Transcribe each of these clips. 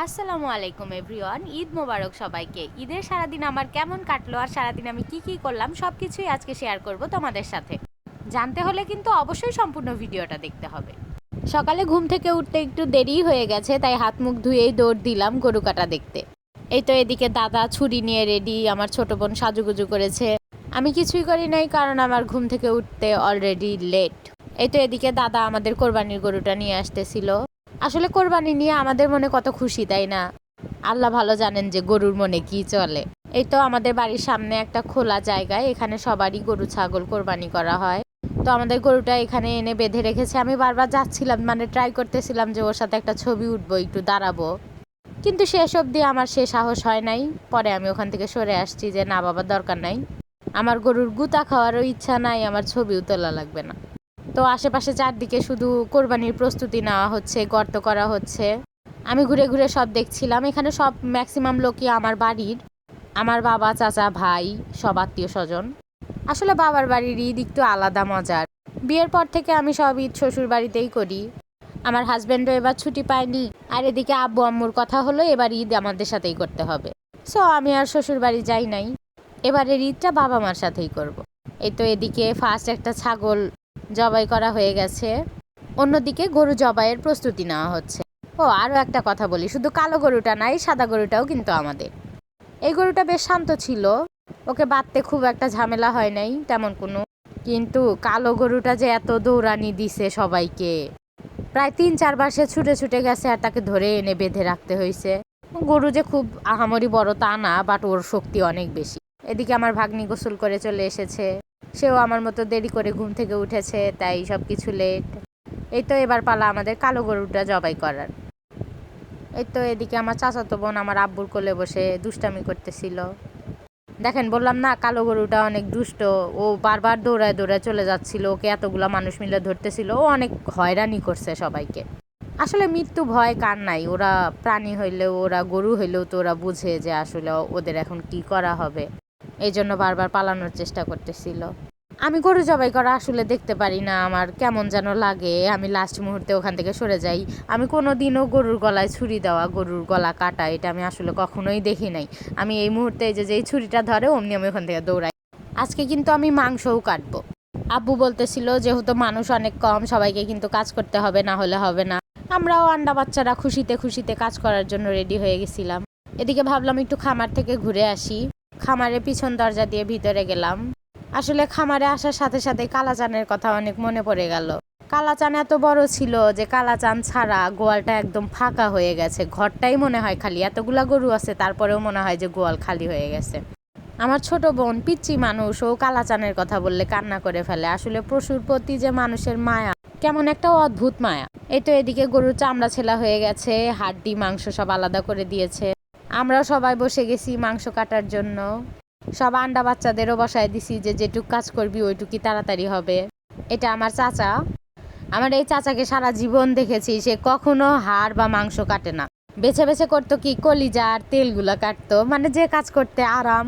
আসসালামু আলাইকুম এভরিওয়ান, ঈদ মোবারক সবাইকে। ঈদের সারাদিন আমার কেমন কাটলো আর সারাদিন আমি কি করলাম সব কিছুই আজকে শেয়ার করব তোমাদের সাথে। জানতে হলে কিন্তু অবশ্যই সম্পূর্ণ ভিডিওটা দেখতে হবে। সকালে ঘুম থেকে উঠতে একটু দেরি হয়ে গেছে, তাই হাত মুখ ধুয়েই দৌড় দিলাম গরু কাটা দেখতে। এই তো এদিকে দাদা ছুরি নিয়ে রেডি, আমার ছোট বোন সাজুগুজু করেছে। আমি কিছুই করি নাই, কারণ আমার ঘুম থেকে উঠতে অলরেডি লেট। এই তো এদিকে দাদা আমাদের কোরবানির গরুটা নিয়ে আসতেছিল। আসলে কোরবানি নিয়ে আমাদের মনে কত খুশি, তাই না? আল্লাহ ভালো জানেন যে গরুর মনে কি চলে। এই তো আমাদের বাড়ির সামনে একটা খোলা জায়গায়, এখানে সবারই গরু ছাগল কোরবানি করা হয়। তো আমাদের গরুটা এখানে এনে বেঁধে রেখেছে। আমি বারবার যাচ্ছিলাম, মানে ট্রাই করতেছিলাম যে ওর সাথে একটা ছবি উঠবো, একটু দাঁড়াবো, কিন্তু শেষ অবধি আমার সে সাহস হয় নাই। পরে আমি ওখান থেকে সরে আসছি যে না বাবা, দরকার নাই, আমার গরুর গুতা খাওয়ারও ইচ্ছা নাই, আমার ছবিও তোলা লাগবে না। তো আশেপাশে চারদিকে শুধু কোরবানির প্রস্তুতি নেওয়া হচ্ছে, গর্ত করা হচ্ছে। আমি ঘুরে ঘুরে সব দেখছিলাম। এখানে সব ম্যাক্সিমাম লোকই আমার বাড়ির, আমার বাবা চাচা ভাই সব আত্মীয় স্বজন। আসলে বাবার বাড়ির ঈদ একটু আলাদা মজার। বিয়ের পর থেকে আমি সব ঈদ শ্বশুর বাড়িতেই করি। আমার হাজব্যান্ডও এবার ছুটি পায়নি, আর এদিকে আব্বু আম্মুর কথা হলো এবার ঈদ আমাদের সাথেই করতে হবে। সো আমি আর শ্বশুর বাড়ি যাই নাই, এবারের ঈদটা বাবা মার সাথেই করব। এই তো এদিকে ফার্স্ট একটা ছাগল জবাই করা হয়ে গেছে, অন্যদিকে গরু জবাইয়ের প্রস্তুতি নেওয়া হচ্ছে। ও আরও একটা কথা বলি, শুধু কালো গরুটা নাই, সাদা গরুটাও কিন্তু আমাদের। এই গরুটা বেশ শান্ত ছিল, ওকে বাঁধতে খুব একটা ঝামেলা হয় নাই তেমন কোনো। কিন্তু কালো গরুটা যে এত দৌড়ানি দিছে সবাইকে, প্রায় 3-4 বার সে ছুটে ছুটে গেছে আর তাকে ধরে এনে বেঁধে রাখতে হয়েছে। গরু যে খুব আহামরি বড় তা না, বাট ওর শক্তি অনেক বেশি। এদিকে আমার ভাগ্নি গোসল করে চলে এসেছে, সেও আমার মতো দেরি করে ঘুম থেকে উঠেছে, তাই সব কিছু লেট। এই তো এবার পালা আমাদের কালো গরুটা জবাই করার। এই তো এদিকে আমার চাচাতো বোন আমার আব্বুর কোলে বসে দুষ্টামি করতেছিল। দেখেন, বললাম না কালো গরুটা অনেক দুষ্ট। ও বারবার দৌড়ায় দৌড়ায় চলে যাচ্ছিল, ওকে এতগুলা মানুষ মিলে ধরতেছিল, ও অনেক হয়রানি করছে সবাইকে। আসলে মৃত্যু ভয় কার নাই, ওরা প্রাণী হইলেও, ওরা গরু হইলেও তো ওরা বুঝে যে আসলে ওদের এখন কি করা হবে। এই জন্য বারবার পালানোর চেষ্টা করতেছিল। আমি গরু জবাই করা আসলে দেখতে পারি না, আমার কেমন যেন লাগে, আমি লাস্ট মুহূর্তে ওখান থেকে সরে যাই। আমি কোনো দিনও গরুর গলায় ছুরি দেওয়া, গরুর গলা কাটা, এটা আমি আসলে কখনোই দেখি নাই। আমি এই মুহূর্তে যেই ছুরিটা ধরে অমনি আমি ওখান থেকে দৌড়াই। আজকে কিন্তু আমি মাংসও কাটবো। আব্বু বলতেছিল যেহেতু মানুষ অনেক কম, সবাইকে কিন্তু কাজ করতে হবে, না হলে হবে না। আমরাও আন্ডা বাচ্চারা খুশিতে খুশিতে কাজ করার জন্য রেডি হয়ে গেছিলাম। এদিকে ভাবলাম একটু খামার থেকে ঘুরে আসি। খামারে পিছন দরজা দিয়ে ভিতরে গেলাম। আসলে খামারে আসার সাথে সাথে কালাচানের কথা অনেক মনে পড়ে গেল। কালাচান এত বড় ছিল যে কালাচান ছাড়া গোয়ালটা একদম ফাঁকা হয়ে গেছে, ঘরটাই মনে হয় খালি। এতগুলা গরু আছে তারপরেও মনে হয় যে গোয়াল খালি হয়ে গেছে। আমার ছোট বোন পিচ্চি মানুষ, ও কালাচানের কথা বললে কান্না করে ফেলে। আসলে পশুর প্রতি যে মানুষের মায়া, কেমন একটা অদ্ভুত মায়া। এই তো এদিকে গরুর চামড়া ছেলা হয়ে গেছে, হাড্ডি মাংস সব আলাদা করে দিয়েছে। আমরাও সবাই বসে গেছি মাংস কাটার জন্য। সব আন্ডা বাচ্চাদেরও বসায় দিছি যে যেটুক কাজ করবি ওইটুকুই তাড়াতাড়ি হবে। এটা আমার চাচা। আমার এই চাচাকে সারা জীবন দেখেছি, সে কখনো হাড় বা মাংস কাটে না। বেছে বেছে করতো কি কলিজা আর তেলগুলো কাটতো, মানে যে কাজ করতে আরাম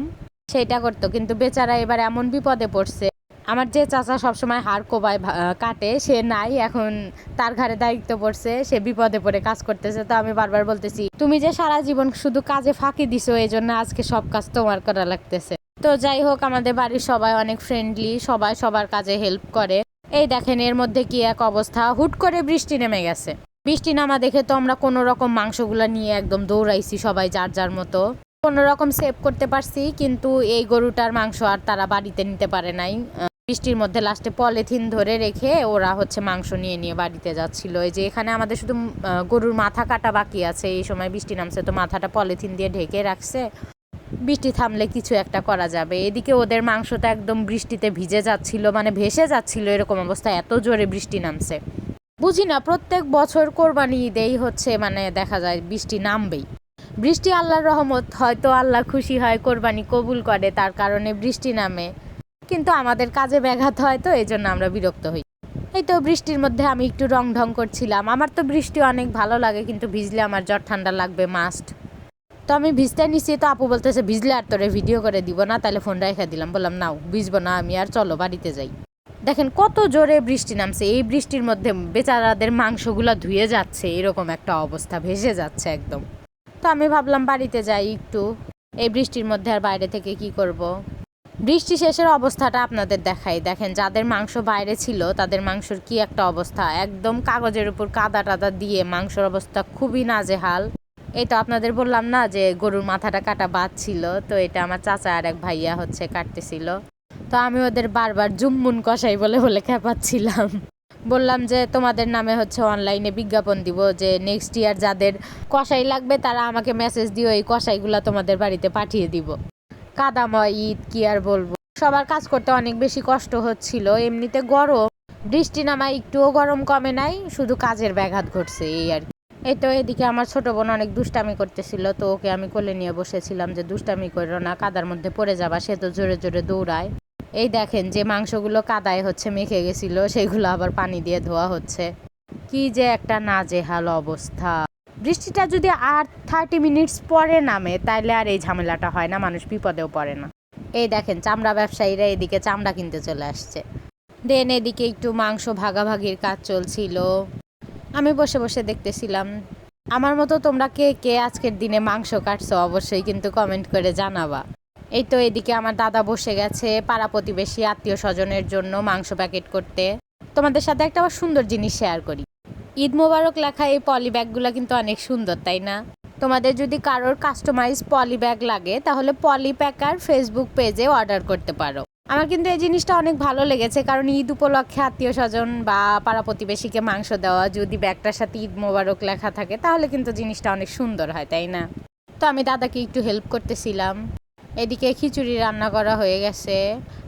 সেটা করতো। কিন্তু বেচারা এবার এমন বিপদে পড়ছে, আমার যে চাচা সবসময় হাড় কোবায় কাটে সে নাই, এখন তার ঘাড়ে দায়িত্ব পড়ছে, সে বিপদে পড়ে কাজ করতেছে। তো আমি বারবার বলতেছি, তুমি যে সারা জীবন শুধু কাজে ফাঁকি দিছো, এই জন্য আজকে সব কাজ তোমার করা লাগতেছে। তো যাই হোক, আমাদের বাড়ির সবাই অনেক ফ্রেন্ডলি, সবাই সবার কাজে হেল্প করে। এই দেখেন এর মধ্যে কি এক অবস্থা, হুট করে বৃষ্টি নেমে গেছে। বৃষ্টি নামা দেখে তো আমরা কোনো রকম মাংসগুলা নিয়ে একদম দৌড়াইছি, সবাই যার যার মতো কোনো রকম সেভ করতে পারছি। কিন্তু এই গরুটার মাংস আর তারা বাড়িতে নিতে পারে নাই। বৃষ্টির মধ্যে লাস্টে পলিথিন ধরে রেখে ওরা মাংস নিয়ে নিয়ে বাড়িতে যাচ্ছিল। এই যে এখানে আমাদের শুধু গরুর মাথা কাটা বাকি আছে, এই সময় বৃষ্টি নামছে তো মাথাটা পলিথিন দিয়ে ঢেকে রাখছে, বৃষ্টি থামলে কিছু একটা করা যাবে। এদিকে ওদের মাংসটা একদম বৃষ্টিতে ভিজে যাচ্ছিল, মানে ভেসে যাচ্ছিল, এরকম অবস্থা, এত জোরে বৃষ্টি নামছে। বুঝি না, প্রত্যেক বছর কোরবানি ঈদেই মানে দেখা যায় বৃষ্টি নামবেই। বৃষ্টি আল্লাহর রহমত, হয়তো আল্লাহ খুশি হয়, কোরবানি কবুল করে, তার কারণে বৃষ্টি নামে। কিন্তু আমাদের কাজে ব্যাঘাত হয়, তো এই জন্য আমরা বিরক্ত হই। এই তো বৃষ্টির মধ্যে আমি একটু রং ঢং করছিলাম। আমার তো বৃষ্টি অনেক ভালো লাগে, কিন্তু ভিজলে আমার জ্বর ঠান্ডা লাগবে মাস্ট। তো আমি ভিজতে নিচ্ছি, তো আপু বলতেছে ভিজলে আর তোরে ভিডিও করে দিব না, তাহলে ফোন রেখে দিলাম। বললাম নাও, ভিজবো না আমি আর, চলো বাড়িতে যাই। দেখেন কত জোরে বৃষ্টি নামছে, এই বৃষ্টির মধ্যে বেচারাদের মাংসগুলা ধুয়ে যাচ্ছে, এরকম একটা অবস্থা, ভেসে যাচ্ছে একদম। তো আমি ভাবলাম বাড়িতে যাই একটু, এই বৃষ্টির মধ্যে আর বাইরে থেকে কি করব। বৃষ্টি শেষের অবস্থাটা আপনাদের দেখাই। দেখেন যাদের মাংস বাইরে ছিল তাদের মাংসর কি একটা অবস্থা, একদম কাগজের উপর কাদা টাদা দিয়ে মাংসর অবস্থা খুবই নাজেহাল। এই তো আপনাদের বললাম না যে গরুর মাথাটা কাটা বাদ ছিল, তো এটা আমার চাচা আর এক ভাইয়া হচ্ছে কাটতেছিল। তো আমি ওদের বারবার জুম্মুন কষাই বলে বলে খেপাচ্ছিলাম। বললাম যে তোমাদের নামে হচ্ছে অনলাইনে বিজ্ঞাপন দিব, যে নেক্সট ইয়ার যাদের কষাই লাগবে তারা আমাকে মেসেজ দিও, এই কষাইগুলো তোমাদের বাড়িতে পাঠিয়ে দিব। কাদাময় ঈদ, কি আর বলবো, সবার কাজ করতে অনেক বেশি কষ্ট হচ্ছিল। এমনিতে গরম, বৃষ্টি নামায় একটুও গরম কমে নাই, শুধু কাজের ব্যাঘাত ঘটছে এই আর কি। এই তো এদিকে আমার ছোট বোন অনেক দুষ্টামি করতেছিল, তো ওকে আমি কোলে নিয়ে বসেছিলাম যে দুষ্টামি করো না, কাদার মধ্যে পড়ে যাবা। সে তো জোরে জোরে দৌড়ায়। এই দেখেন যে মাংসগুলো কাদায় হচ্ছে মেখে গেছিল, সেগুলো আবার পানি দিয়ে ধোয়া হচ্ছে। কি যে একটা নাজেহাল অবস্থা। বৃষ্টিটা যদি আর 30 মিনিটস পরে নামে তাইলে আর এই ঝামেলাটা হয় না, মানুষ বিপদেও পড়ে না। এই দেখেন চামড়া ব্যবসায়ীরা এদিকে চামড়া কিনতে চলে আসছে। দেন এদিকে একটু মাংস ভাগাভাগির কাজ চলছিল, আমি বসে বসে দেখতেছিলাম। আমার মতো তোমরা কে কে আজকের দিনে মাংস কাটছো অবশ্যই কিন্তু কমেন্ট করে জানাবা। এই তো এদিকে আমার দাদা বসে গেছে পাড়া প্রতিবেশী আত্মীয় স্বজনের জন্য মাংস প্যাকেট করতে। তোমাদের সাথে একটা সুন্দর জিনিস শেয়ার করি। ঈদ মোবারক লেখা এই পলি ব্যাগগুলো কিন্তু অনেক সুন্দর, তাই না? তোমাদের যদি কারোর কাস্টমাইজ পলি ব্যাগ লাগে তাহলে পলি প্যাকার ফেসবুক পেজে অর্ডার করতে পারো। আমার কিন্তু এই জিনিসটা অনেক ভালো লেগেছে, কারণ ঈদ উপলক্ষে আত্মীয় স্বজন বা পাড়া প্রতিবেশীকে মাংস দেওয়া, যদি ব্যাগটার সাথে ঈদ মোবারক লেখা থাকে তাহলে কিন্তু জিনিসটা অনেক সুন্দর হয়, তাই না? তো আমি দাদাকে একটু হেল্প করতেছিলাম। এদিকে খিচুড়ি রান্না করা হয়ে গেছে,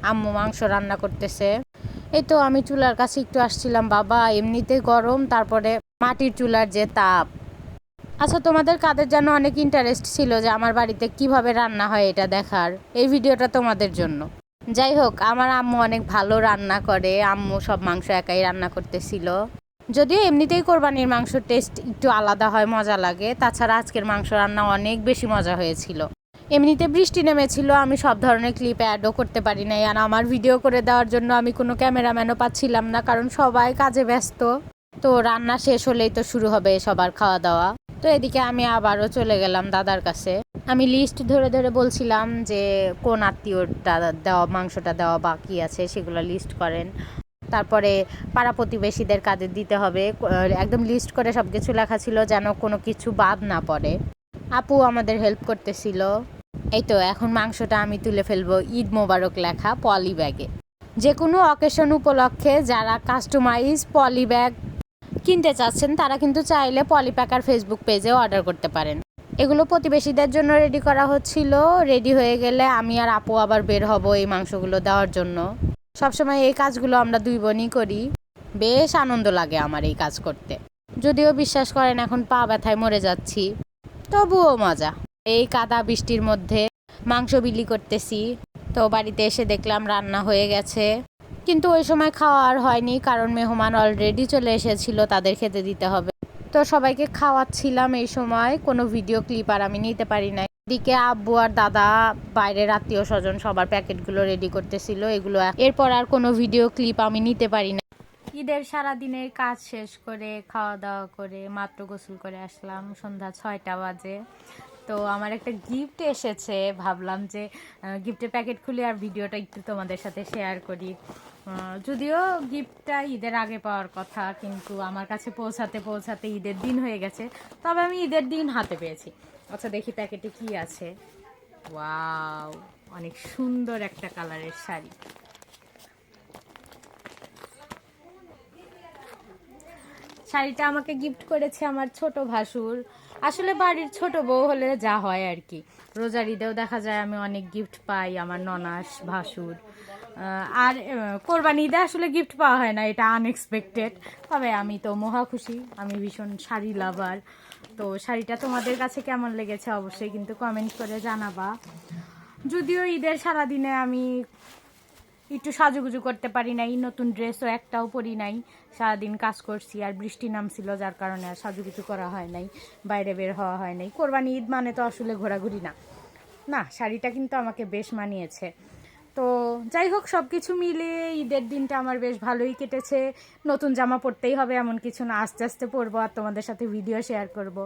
আম্মু মাংস রান্না করতেছে। এই তো আমি চুলার কাছে একটু আসছিলাম, বাবা এমনিতে গরম, তারপরে মাটির চুলার যে তাপ। আচ্ছা তোমাদের কাদের যেন অনেক ইন্টারেস্ট ছিল যে আমার বাড়িতে কিভাবে রান্না হয় এটা দেখার, এই ভিডিওটা তোমাদের জন্য। যাই হোক, আমার আম্মু অনেক ভালো রান্না করে, আম্মু সব মাংস একাই রান্না করতেছিল। যদিও এমনিতেই কোরবানির মাংসর টেস্ট একটু আলাদা হয়, মজা লাগে, তাছাড়া আজকের মাংস রান্না অনেক বেশি মজা হয়েছিল। এমনিতে বৃষ্টি নেমেছিল, আমি সব ধরনের ক্লিপ অ্যাডও করতে পারি নাই, আর আমার ভিডিও করে দেওয়ার জন্য আমি কোনো ক্যামেরাম্যানও পাচ্ছিলাম না, কারণ সবাই কাজে ব্যস্ত। তো রান্না শেষ হলেই তো শুরু হবে সবার খাওয়া দাওয়া। তো এদিকে আমি আবারও চলে গেলাম দাদার কাছে। আমি লিস্ট ধরে ধরে বলছিলাম যে কোন আত্মীয়টা দেওয়া মাংসটা দেওয়া বাকি আছে সেগুলো লিস্ট করেন, তারপরে পাড়া প্রতিবেশীদের কাজে দিতে হবে, একদম লিস্ট করে সব কিছু লেখা ছিল যেন কোনো কিছু বাদ না পড়ে। আপু আমাদের হেল্প করতেছিল। এই তো এখন মাংসটা আমি তুলে ফেলবো ঈদ মোবারক লেখা পলি ব্যাগে। যে কোনো অকেশন উপলক্ষে যারা কাস্টমাইজ পলি ব্যাগ কিনতে চাচ্ছেন তারা কিন্তু চাইলে পলিপ্যাকার ফেসবুক পেজে অর্ডার করতে পারেন। এগুলো প্রতিবেশীদের জন্য রেডি করা হচ্ছিল, রেডি হয়ে গেলে আমি আর আপু আবার বের হব এই মাংসগুলো দেওয়ার জন্য। সবসময় এই কাজগুলো আমরা দুই বোনই করি, বেশ আনন্দ লাগে আমার এই কাজ করতে। যদিও বিশ্বাস করেন এখন পা ব্যথায় মরে যাচ্ছি, তবুও মজা। এই কাদা বৃষ্টির মধ্যে মাংস বিলি করতেছি। তো বাড়িতে এসে দেখলাম রান্না হয়ে গেছে, কিন্তু ওই সময় খাওয়া আর হয়নি, কারণ মেহমান অলরেডি চলে এসেছিল, তাদের খেতে দিতে হবে। তো সবাইকে খাওয়াচ্ছিলাম, এই সময় কোনো ভিডিও ক্লিপ আর আমি নিতে পারি নাই। এদিকে আব্বু আর দাদা বাইরের আত্মীয় স্বজন সবার প্যাকেটগুলো রেডি করতেছিল, এগুলো এরপর আর কোনো ভিডিও ক্লিপ আমি নিতে পারি না। ঈদের সারাদিনের কাজ শেষ করে খাওয়া দাওয়া করে মাত্র গোসল করে আসলাম, সন্ধ্যা 6টা বাজে। তো আমার একটা গিফট এসেছে, ভাবলাম যে গিফটের প্যাকেট খুলে আর ভিডিওটা একটু তোমাদের সাথে শেয়ার করি। যদিও গিফটটা ঈদের আগে পাওয়ার কথা, কিন্তু আমার কাছে পৌঁছাতে পৌঁছাতে ঈদের দিন হয়ে গেছে, তবে আমি ঈদের দিন হাতে পেয়েছি। আচ্ছা দেখি প্যাকেটে কি আছে। ওয়াও, অনেক সুন্দর একটা কালারের শাড়ি। শাড়িটা আমাকে গিফট করেছে আমার ছোট ভাসুর। আসলে বাড়ির ছোট বউ হলে যা হয় আর কি, রোজার ঈদেও দেখা যায় আমি অনেক গিফট পাই আমার ননাস ভাসুর। আর কোরবানি ঈদে আসলে গিফট পাওয়া হয় না, এটা আনএক্সপেক্টেড। তবে আমি তো মহা খুশি, আমি ভীষণ শাড়ি লাভার। তো শাড়িটা তোমাদের কাছে কেমন লেগেছে অবশ্যই কিন্তু কমেন্ট করে জানাবা। যদিও ঈদের সারাদিনে আমি একটু সাজুগুজু করতে পারি নাই, নতুন ড্রেসও একটাও পরি নাই, সারাদিন কাজ করছি আর বৃষ্টি নামছিল, যার কারণে আর সাজুগুজু করা হয় নাই, বাইরে বের হওয়া হয় নাই। কোরবানি ঈদ মানে তো আসলে ঘোরাঘুরি না। না, শাড়িটা কিন্তু আমাকে বেশ মানিয়েছে। তো যাই হোক, সব কিছু মিলিয়ে ঈদের দিনটা আমার বেশ ভালোই কেটেছে। নতুন জামা পরতেই হবে এমন কিছু না, আস্তে আস্তে পরবো আর তোমাদের সাথে ভিডিও শেয়ার করব।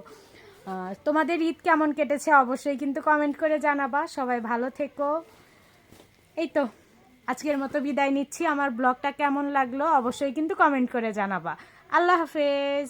তোমাদের ঈদ কেমন কেটেছে অবশ্যই কিন্তু কমেন্ট করে জানাবা। সবাই ভালো থেকো। এই তো আজকের মতো বিদায় নিচ্ছি। আমার ব্লগটা কেমন লাগলো অবশ্যই কিন্তু কমেন্ট করে জানাবা। আল্লাহ হাফেজ।